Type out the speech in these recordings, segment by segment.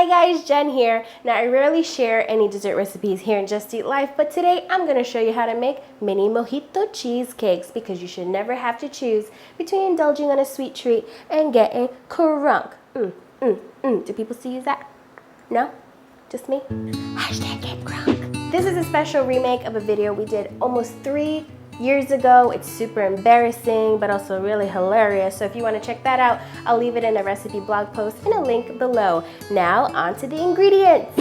Hi guys, Jen here. Now I rarely share any dessert recipes here in Just Eat Life, but today I'm going to show you how to make mini mojito cheesecakes because you should never have to choose between indulging on a sweet treat and getting crunk. Do people still use that? No? Just me? Hashtag get crunk. This is a special remake of a video we did almost 3 years ago. It's super embarrassing, but also really hilarious. So if you want to check that out, I'll leave it in a recipe blog post in a link below. Now, on to the ingredients.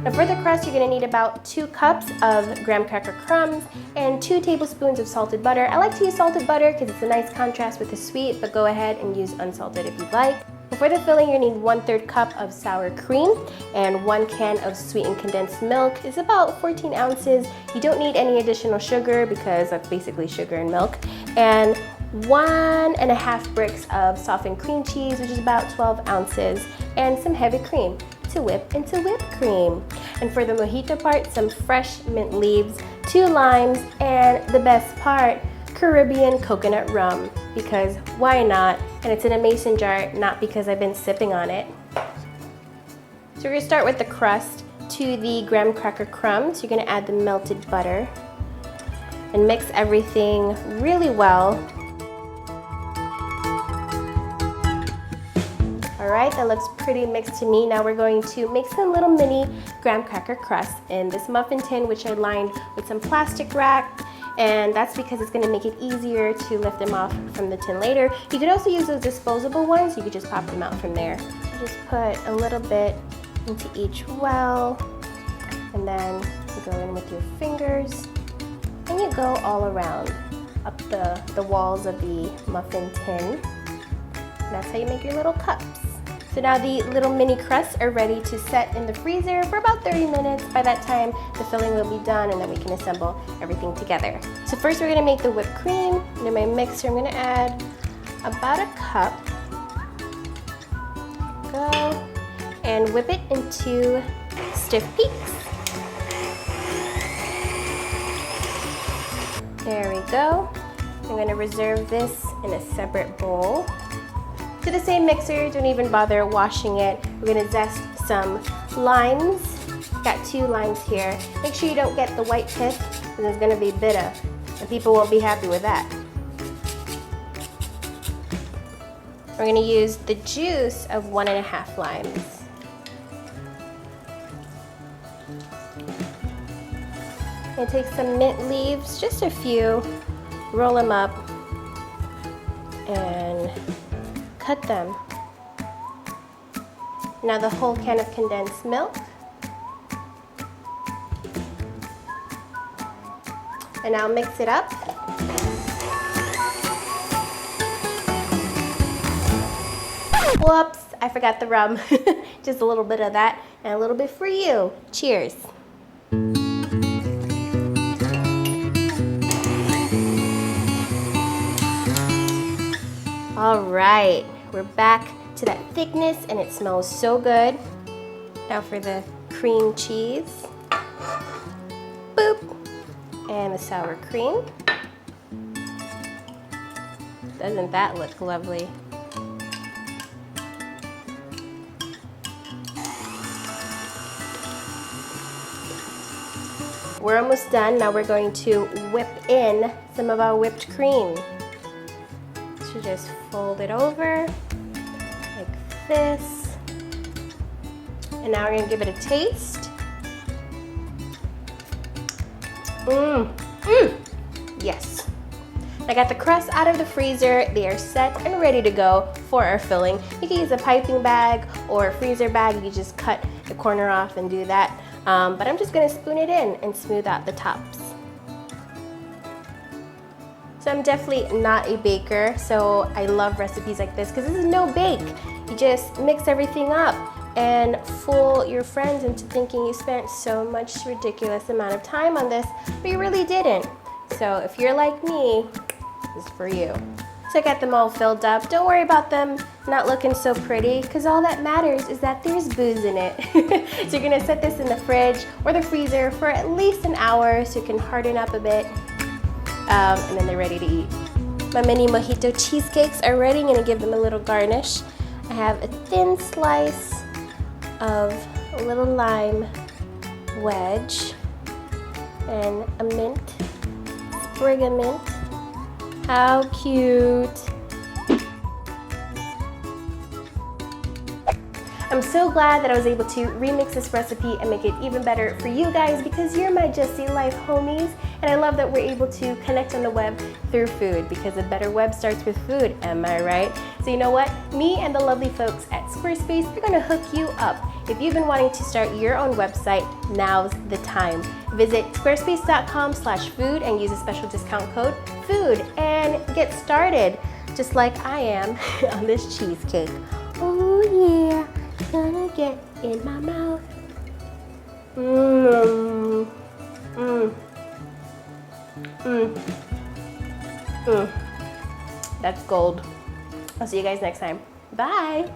Now for the crust, you're going to need about 2 cups of graham cracker crumbs and 2 tablespoons of salted butter. I like to use salted butter because it's a nice contrast with the sweet, but go ahead and use unsalted if you'd like. For the filling, you need 1/3 cup of sour cream and 1 can of sweetened condensed milk. It's about 14 ounces. You don't need any additional sugar because that's basically sugar and milk. And 1.5 bricks of softened cream cheese, which is about 12 ounces, and some heavy cream to whip into whipped cream. And for the mojito part, some fresh mint leaves, 2 limes, and the best part, Caribbean coconut rum, because why not? And it's in a mason jar, not because I've been sipping on it. So we're gonna start with the crust. To the graham cracker crumbs, you're gonna add the melted butter and mix everything really well. All right, that looks pretty mixed to me. Now we're going to make some little mini graham cracker crusts in this muffin tin, which I lined with some plastic wrap. And that's because it's gonna make it easier to lift them off from the tin later. You could also use those disposable ones. You could just pop them out from there. So just put a little bit into each well, and then you go in with your fingers, and you go all around up the walls of the muffin tin. And that's how you make your little cups. So now the little mini crusts are ready to set in the freezer for about 30 minutes. By that time, the filling will be done and then we can assemble everything together. So first we're gonna make the whipped cream. And in my mixer, I'm gonna add about a cup. Go. And whip it into stiff peaks. There we go. I'm gonna reserve this in a separate bowl. To the same mixer, don't even bother washing it. We're gonna zest some limes. Got 2 limes here. Make sure you don't get the white pith, because it's gonna be bitter, and people won't be happy with that. We're gonna use the juice of 1.5 limes. I'm gonna take some mint leaves, just a few, roll them up, and cut them. Now the whole can of condensed milk. And now mix it up. Whoops, I forgot the rum. Just a little bit of that and a little bit for you. Cheers. All right. We're back to that thickness and it smells so good. Now for the cream cheese. Boop. And the sour cream. Doesn't that look lovely? We're almost done. Now we're going to whip in some of our whipped cream. So just fold it over like this. And now we're gonna give it a taste. Yes. I got the crust out of the freezer. They are set and ready to go for our filling. You can use a piping bag or a freezer bag. You can just cut the corner off and do that. But I'm just gonna spoon it in and smooth out the tops. So I'm definitely not a baker, so I love recipes like this because this is no bake. You just mix everything up and fool your friends into thinking you spent so much ridiculous amount of time on this, but you really didn't. So if you're like me, this is for you. So I got them all filled up. Don't worry about them not looking so pretty because all that matters is that there's booze in it. So you're gonna set this in the fridge or the freezer for at least an hour so it can harden up a bit. And then they're ready to eat. My mini mojito cheesecakes are ready. I'm gonna give them a little garnish I have a thin slice of a little lime wedge and a mint, sprig of mint. How cute. I'm so glad that I was able to remix this recipe and make it even better for you guys because you're my Jessie Life homies, and I love that we're able to connect on the web through food because a better web starts with food, am I right? So you know what? Me and the lovely folks at Squarespace, they're gonna hook you up. If you've been wanting to start your own website, now's the time. Visit squarespace.com/food and use a special discount code FOOD and get started, just like I am on this cheesecake. Oh yeah. Gonna get in my mouth. Mmm. Mmm. Mmm. Mmm. That's gold. I'll see you guys next time. Bye.